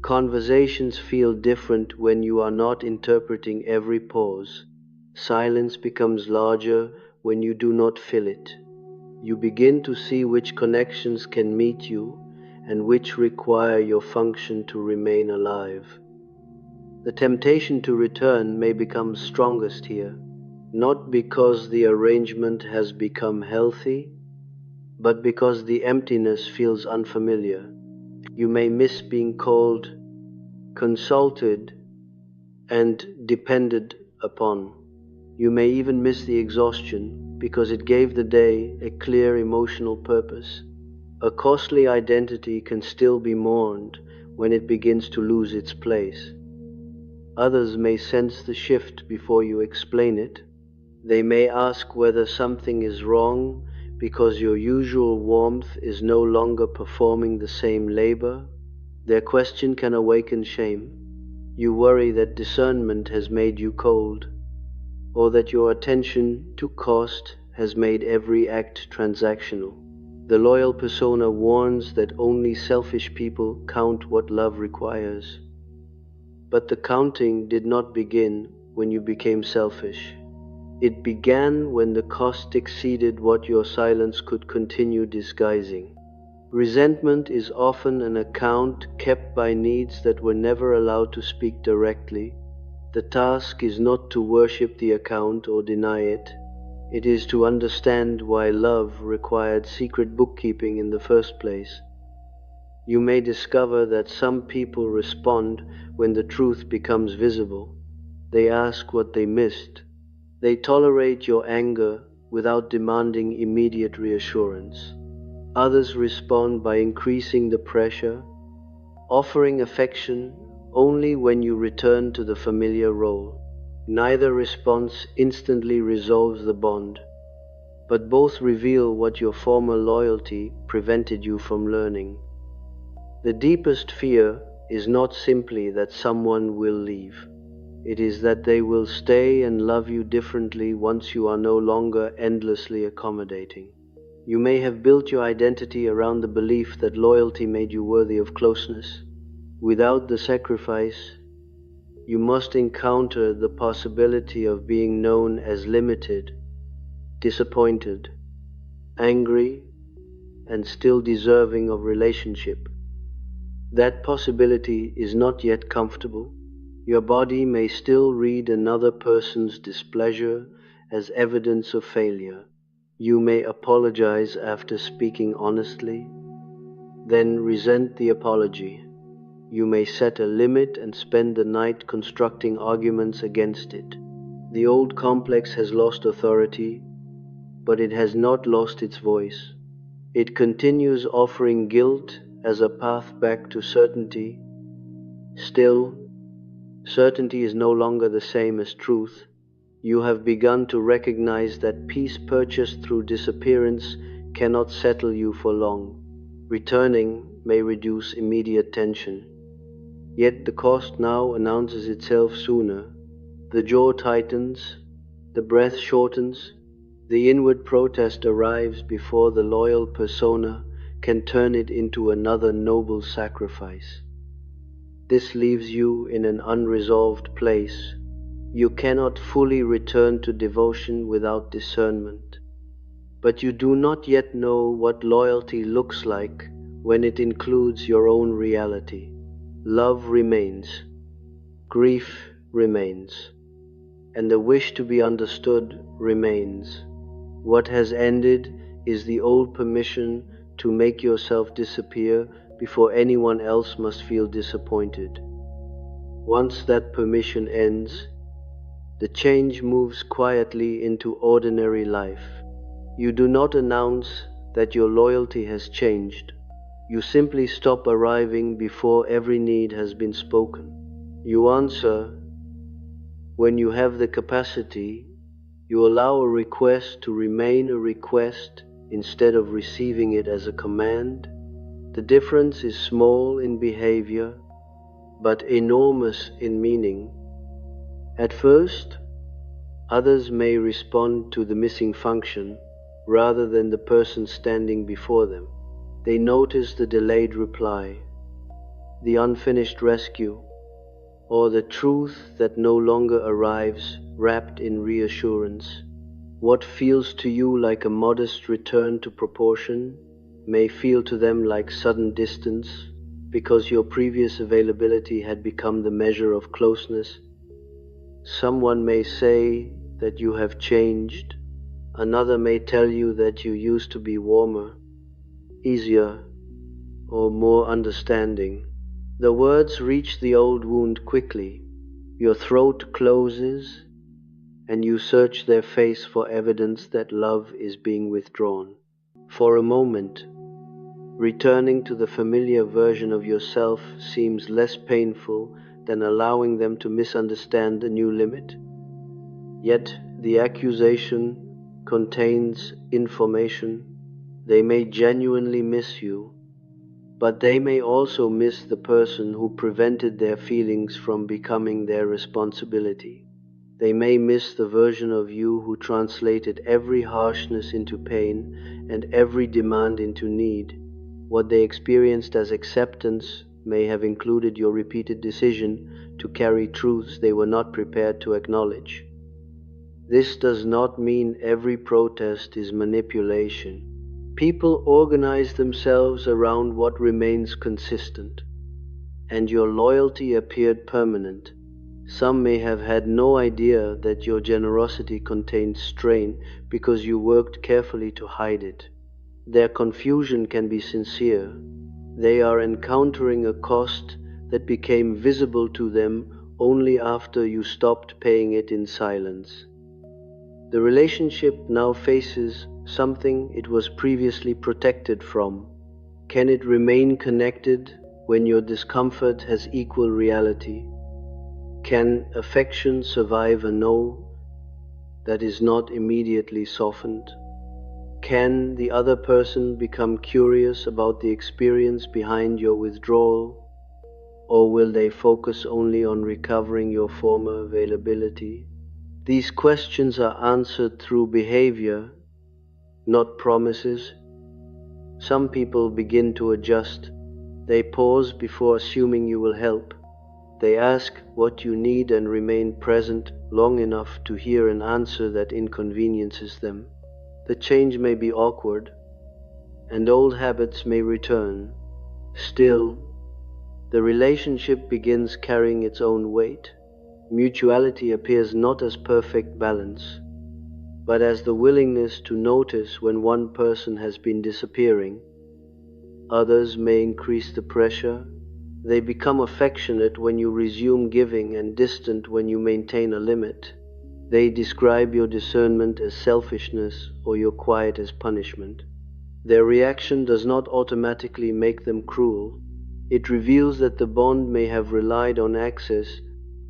Conversations feel different when you are not interpreting every pause. Silence becomes larger when you do not fill it. You begin to see which connections can meet you and which require your function to remain alive. The temptation to return may become strongest here, not because the arrangement has become healthy, but because the emptiness feels unfamiliar. You may miss being called, consulted, and depended upon. You may even miss the exhaustion because it gave the day a clear emotional purpose. A costly identity can still be mourned when it begins to lose its place. Others may sense the shift before you explain it. They may ask whether something is wrong because your usual warmth is no longer performing the same labor. Their question can awaken shame. You worry that discernment has made you cold, or that your attention to cost has made every act transactional. The loyal persona warns that only selfish people count what love requires. But the counting did not begin when you became selfish. It began when the cost exceeded what your silence could continue disguising. Resentment is often an account kept by needs that were never allowed to speak directly. The task is not to worship the account or deny it. It is to understand why love required secret bookkeeping in the first place. You may discover that some people respond when the truth becomes visible. They ask what they missed. They tolerate your anger without demanding immediate reassurance. Others respond by increasing the pressure, offering affection only when you return to the familiar role. Neither response instantly resolves the bond, but both reveal what your former loyalty prevented you from learning. The deepest fear is not simply that someone will leave. It is that they will stay and love you differently once you are no longer endlessly accommodating. You may have built your identity around the belief that loyalty made you worthy of closeness. Without the sacrifice, you must encounter the possibility of being known as limited, disappointed, angry, and still deserving of relationship. That possibility is not yet comfortable. Your body may still read another person's displeasure as evidence of failure. You may apologize after speaking honestly, then resent the apology. You may set a limit and spend the night constructing arguments against it. The old complex has lost authority, but it has not lost its voice. It continues offering guilt as a path back to certainty. Still, certainty is no longer the same as truth. You have begun to recognize that peace purchased through disappearance cannot settle you for long. Returning may reduce immediate tension. Yet the cost now announces itself sooner. The jaw tightens, the breath shortens, the inward protest arrives before the loyal persona can turn it into another noble sacrifice. This leaves you in an unresolved place. You cannot fully return to devotion without discernment. But you do not yet know what loyalty looks like when it includes your own reality. Love remains, grief remains, and the wish to be understood remains. What has ended is the old permission to make yourself disappear before anyone else must feel disappointed. Once that permission ends, the change moves quietly into ordinary life. You do not announce that your loyalty has changed. You simply stop arriving before every need has been spoken. You answer when you have the capacity. You allow a request to remain a request instead of receiving it as a command. The difference is small in behavior, but enormous in meaning. At first, others may respond to the missing function rather than the person standing before them. They notice the delayed reply, the unfinished rescue, or the truth that no longer arrives wrapped in reassurance. What feels to you like a modest return to proportion may feel to them like sudden distance because your previous availability had become the measure of closeness. Someone may say that you have changed. Another may tell you that you used to be warmer, easier, or more understanding. The words reach the old wound quickly. Your throat closes, and you search their face for evidence that love is being withdrawn. For a moment, Returning to the familiar version of yourself seems less painful than allowing them to misunderstand the new limit. Yet the accusation contains information. They may genuinely miss you, but they may also miss the person who prevented their feelings from becoming their responsibility. They may miss the version of you who translated every harshness into pain and every demand into need. What they experienced as acceptance may have included your repeated decision to carry truths they were not prepared to acknowledge. This does not mean every protest is manipulation. People organize themselves around what remains consistent, and your loyalty appeared permanent. Some may have had no idea that your generosity contained strain because you worked carefully to hide it. Their confusion can be sincere. They are encountering a cost that became visible to them only after you stopped paying it in silence. The relationship now faces something it was previously protected from. Can it remain connected when your discomfort has equal reality? Can affection survive a no that is not immediately softened? Can the other person become curious about the experience behind your withdrawal, or will they focus only on recovering your former availability? These questions are answered through behavior, not promises. Some people begin to adjust. They pause before assuming you will help. They ask what you need and remain present long enough to hear an answer that inconveniences them. The change may be awkward, and old habits may return. Still, the relationship begins carrying its own weight. Mutuality appears not as perfect balance, but as the willingness to notice when one person has been disappearing. Others may increase the pressure. They become affectionate when you resume giving and distant when you maintain a limit. They describe your discernment as selfishness or your quiet as punishment. Their reaction does not automatically make them cruel. It reveals that the bond may have relied on access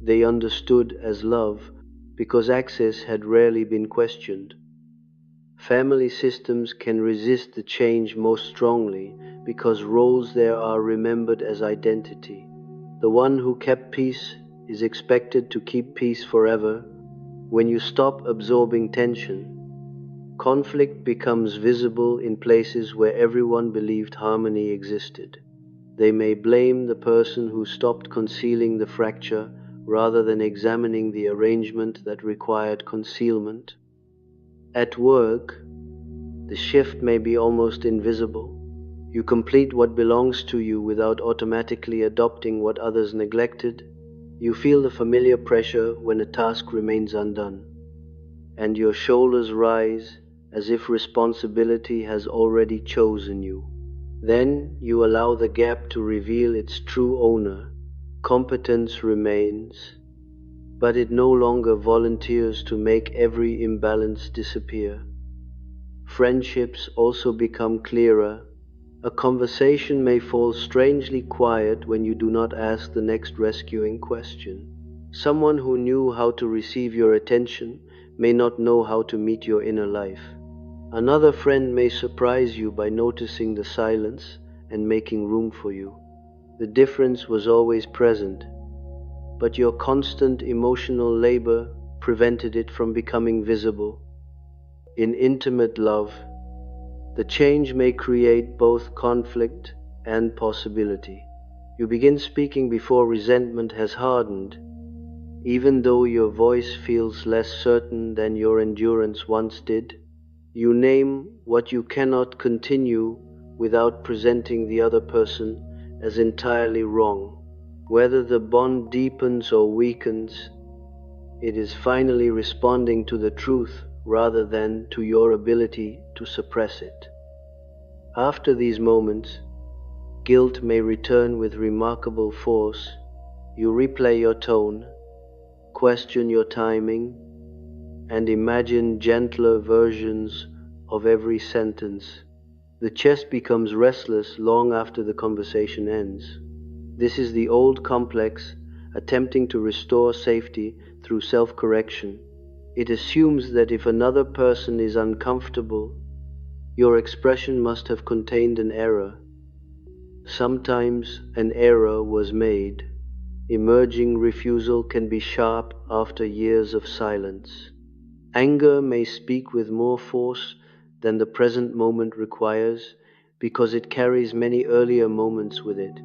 they understood as love, because access had rarely been questioned. Family systems can resist the change most strongly because roles there are remembered as identity. The one who kept peace is expected to keep peace forever. When you stop absorbing tension, conflict becomes visible in places where everyone believed harmony existed. They may blame the person who stopped concealing the fracture rather than examining the arrangement that required concealment. At work, the shift may be almost invisible. You complete what belongs to you without automatically adopting what others neglected. You feel the familiar pressure when a task remains undone, and your shoulders rise as if responsibility has already chosen you. Then you allow the gap to reveal its true owner. Competence remains, but it no longer volunteers to make every imbalance disappear. Friendships also become clearer. A conversation may fall strangely quiet when you do not ask the next rescuing question. Someone who knew how to receive your attention may not know how to meet your inner life. Another friend may surprise you by noticing the silence and making room for you. The difference was always present, but your constant emotional labor prevented it from becoming visible. In intimate love, the change may create both conflict and possibility. You begin speaking before resentment has hardened, even though your voice feels less certain than your endurance once did. You name what you cannot continue without presenting the other person as entirely wrong. Whether the bond deepens or weakens, it is finally responding to the truth rather than to your ability to suppress it. After these moments, guilt may return with remarkable force. You replay your tone, question your timing, and imagine gentler versions of every sentence. The chest becomes restless long after the conversation ends. This is the old complex attempting to restore safety through self-correction. It assumes that if another person is uncomfortable, your expression must have contained an error. Sometimes an error was made. Emerging refusal can be sharp after years of silence. Anger may speak with more force than the present moment requires because it carries many earlier moments with it.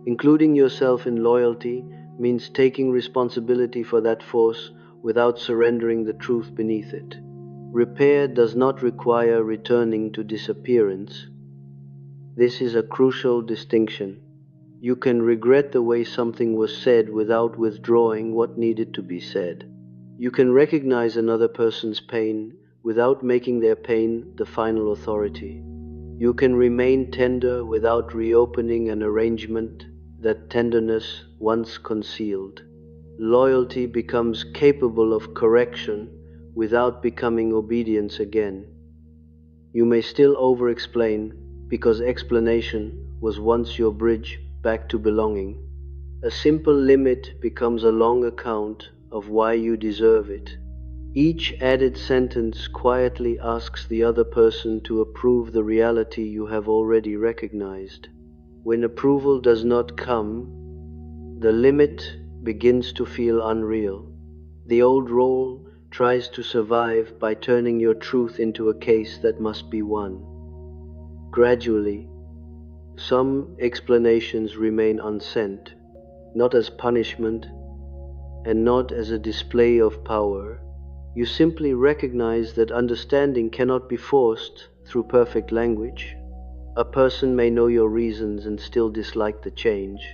Including yourself in loyalty means taking responsibility for that force without surrendering the truth beneath it. Repair does not require returning to disappearance. This is a crucial distinction. You can regret the way something was said without withdrawing what needed to be said. You can recognize another person's pain without making their pain the final authority. You can remain tender without reopening an arrangement that tenderness once concealed. Loyalty becomes capable of correction without becoming obedience again. You may still over-explain because explanation was once your bridge back to belonging. A simple limit becomes a long account of why you deserve it. Each added sentence quietly asks the other person to approve the reality you have already recognized. When approval does not come, the limit begins to feel unreal. The old role tries to survive by turning your truth into a case that must be won. Gradually, some explanations remain unsent, not as punishment and not as a display of power. You simply recognize that understanding cannot be forced through perfect language. A person may know your reasons and still dislike the change.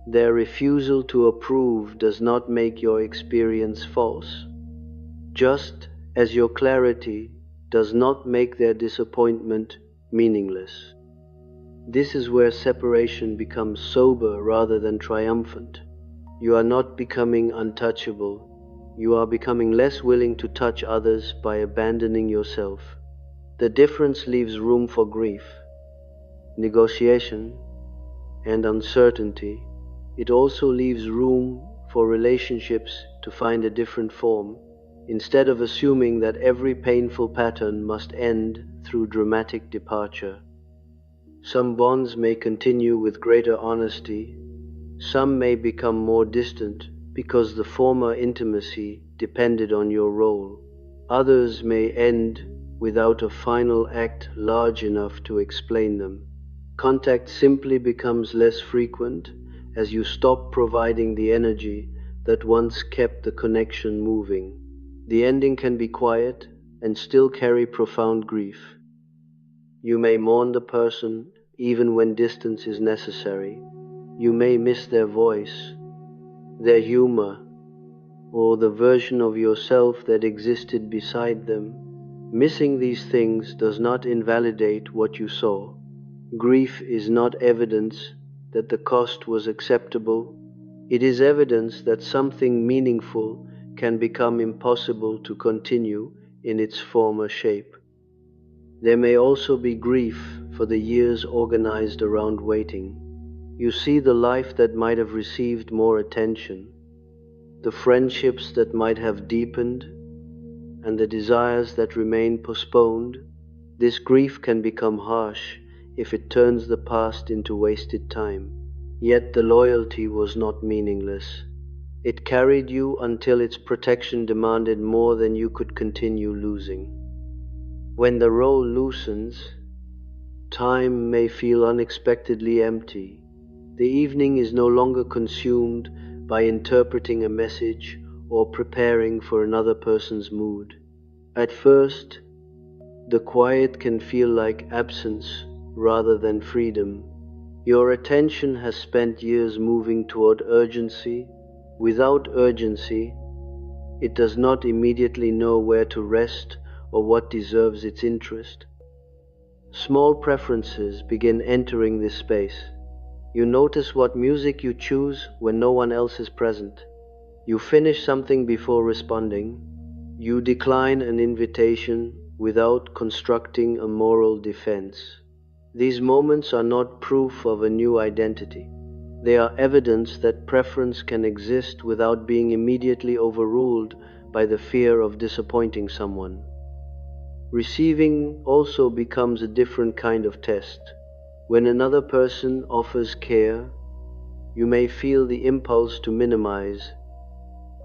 Their refusal to approve does not make your experience false, just as your clarity does not make their disappointment meaningless. This is where separation becomes sober rather than triumphant. You are not becoming untouchable. You are becoming less willing to touch others by abandoning yourself. The difference leaves room for grief, negotiation, and uncertainty. It also leaves room for relationships to find a different form, instead of assuming that every painful pattern must end through dramatic departure. Some bonds may continue with greater honesty. Some may become more distant because the former intimacy depended on your role. Others may end without a final act large enough to explain them. Contact simply becomes less frequent as you stop providing the energy that once kept the connection moving. The ending can be quiet and still carry profound grief. You may mourn the person even when distance is necessary. You may miss their voice, their humor, or the version of yourself that existed beside them. Missing these things does not invalidate what you saw. Grief is not evidence that the cost was acceptable. It is evidence that something meaningful can become impossible to continue in its former shape. There may also be grief for the years organized around waiting. You see the life that might have received more attention, the friendships that might have deepened, and the desires that remain postponed. This grief can become harsh if it turns the past into wasted time. Yet the loyalty was not meaningless. It carried you until its protection demanded more than you could continue losing. When the role loosens, time may feel unexpectedly empty. The evening is no longer consumed by interpreting a message or preparing for another person's mood. At first, the quiet can feel like absence rather than freedom. Your attention has spent years moving toward urgency. Without urgency, it does not immediately know where to rest or what deserves its interest. Small preferences begin entering this space. You notice what music you choose when no one else is present. You finish something before responding. You decline an invitation without constructing a moral defense. These moments are not proof of a new identity. They are evidence that preference can exist without being immediately overruled by the fear of disappointing someone. Receiving also becomes a different kind of test. When another person offers care, you may feel the impulse to minimize,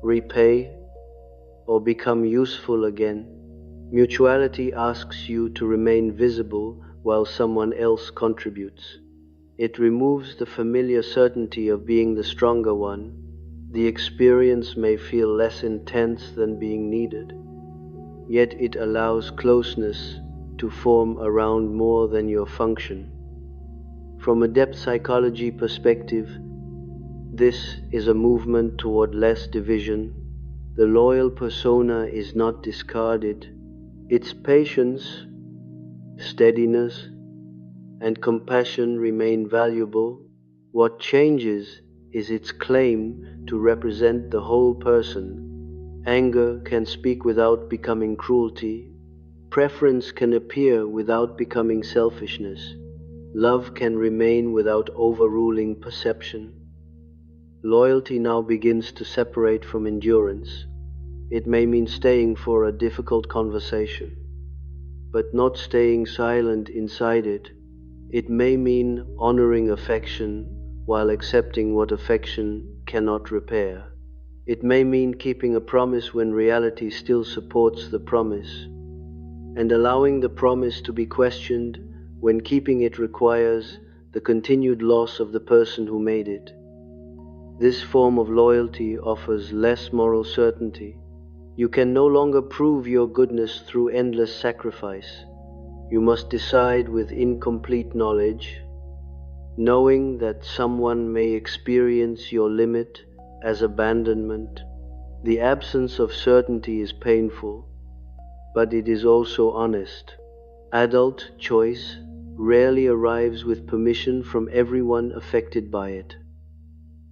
repay, or become useful again. Mutuality asks you to remain visible while someone else contributes. It removes the familiar certainty of being the stronger one. The experience may feel less intense than being needed, yet it allows closeness to form around more than your function. From a depth psychology perspective, this is a movement toward less division. The loyal persona is not discarded. Its patience, steadiness, and compassion remain valuable. What changes is its claim to represent the whole person. Anger can speak without becoming cruelty. Preference can appear without becoming selfishness. Love can remain without overruling perception. Loyalty now begins to separate from endurance. It may mean staying for a difficult conversation, but not staying silent inside it. It may mean honoring affection while accepting what affection cannot repair. It may mean keeping a promise when reality still supports the promise, and allowing the promise to be questioned when keeping it requires the continued loss of the person who made it. This form of loyalty offers less moral certainty. You can no longer prove your goodness through endless sacrifice. You must decide with incomplete knowledge, knowing that someone may experience your limit as abandonment. The absence of certainty is painful, but it is also honest. Adult choice rarely arrives with permission from everyone affected by it.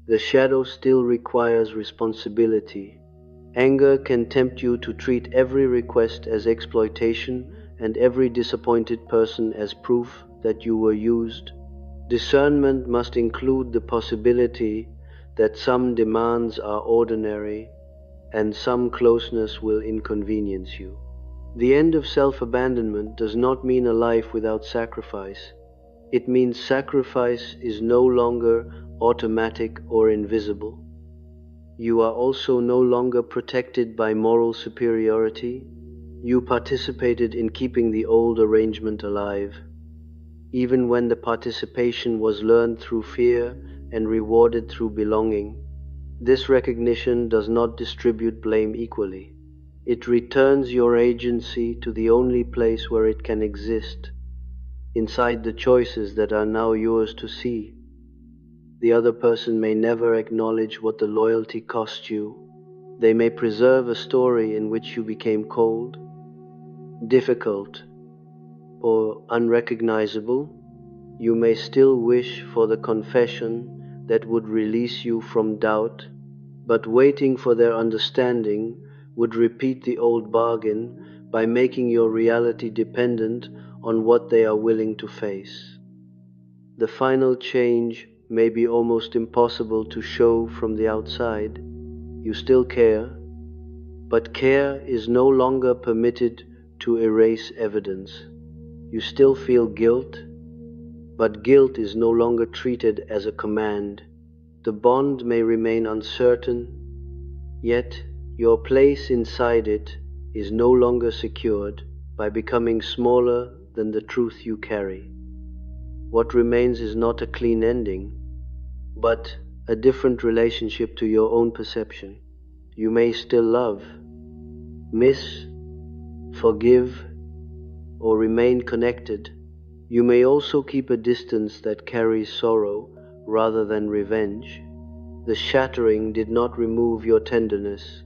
The shadow still requires responsibility. Anger can tempt you to treat every request as exploitation and every disappointed person as proof that you were used. Discernment must include the possibility that some demands are ordinary and some closeness will inconvenience you. The end of self-abandonment does not mean a life without sacrifice. It means sacrifice is no longer automatic or invisible. You are also no longer protected by moral superiority. You participated in keeping the old arrangement alive, even when the participation was learned through fear and rewarded through belonging. This recognition does not distribute blame equally. It returns your agency to the only place where it can exist, inside the choices that are now yours to see. The other person may never acknowledge what the loyalty cost you. They may preserve a story in which you became cold, difficult, or unrecognizable. You may still wish for the confession that would release you from doubt, but waiting for their understanding would repeat the old bargain by making your reality dependent on what they are willing to face. The final change may be almost impossible to show from the outside. You still care, but care is no longer permitted to erase evidence. You still feel guilt, but guilt is no longer treated as a command. The bond may remain uncertain, yet your place inside it is no longer secured by becoming smaller than the truth you carry. What remains is not a clean ending, but a different relationship to your own perception. You may still love, miss, forgive, or remain connected. You may also keep a distance that carries sorrow rather than revenge. The shattering did not remove your tenderness.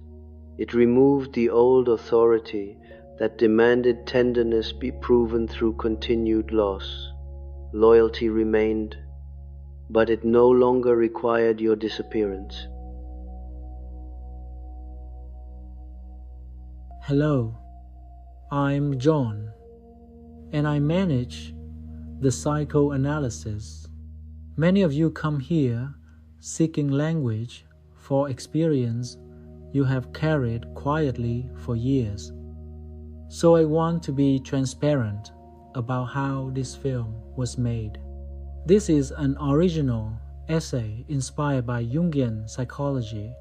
It removed the old authority that demanded tenderness be proven through continued loss. Loyalty remained, but it no longer required your disappearance. Hello, I'm John, and I manage the psychoanalysis. Many of you come here seeking language for experience you have carried quietly for years. So I want to be transparent about how this film was made. This is an original essay inspired by Jungian psychology.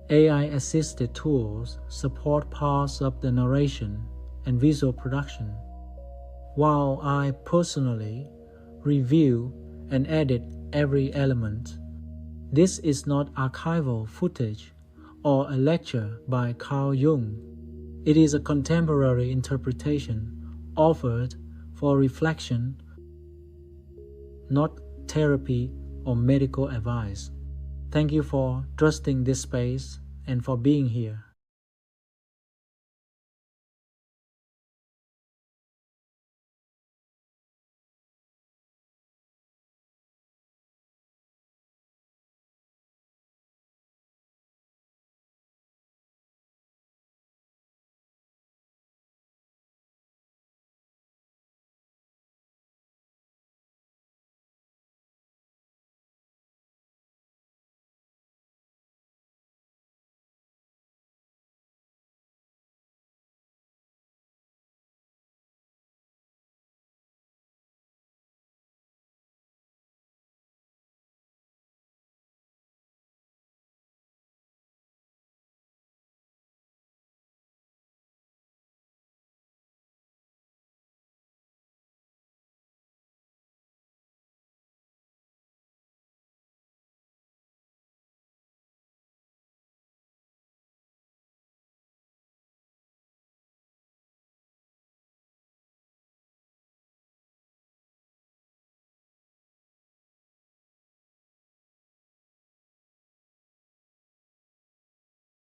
AI-assisted tools support parts of the narration and visual production, while I personally review and edit every element. This is not archival footage or a lecture by Carl Jung. It is a contemporary interpretation offered for reflection, not therapy or medical advice. Thank you for trusting this space and for being here.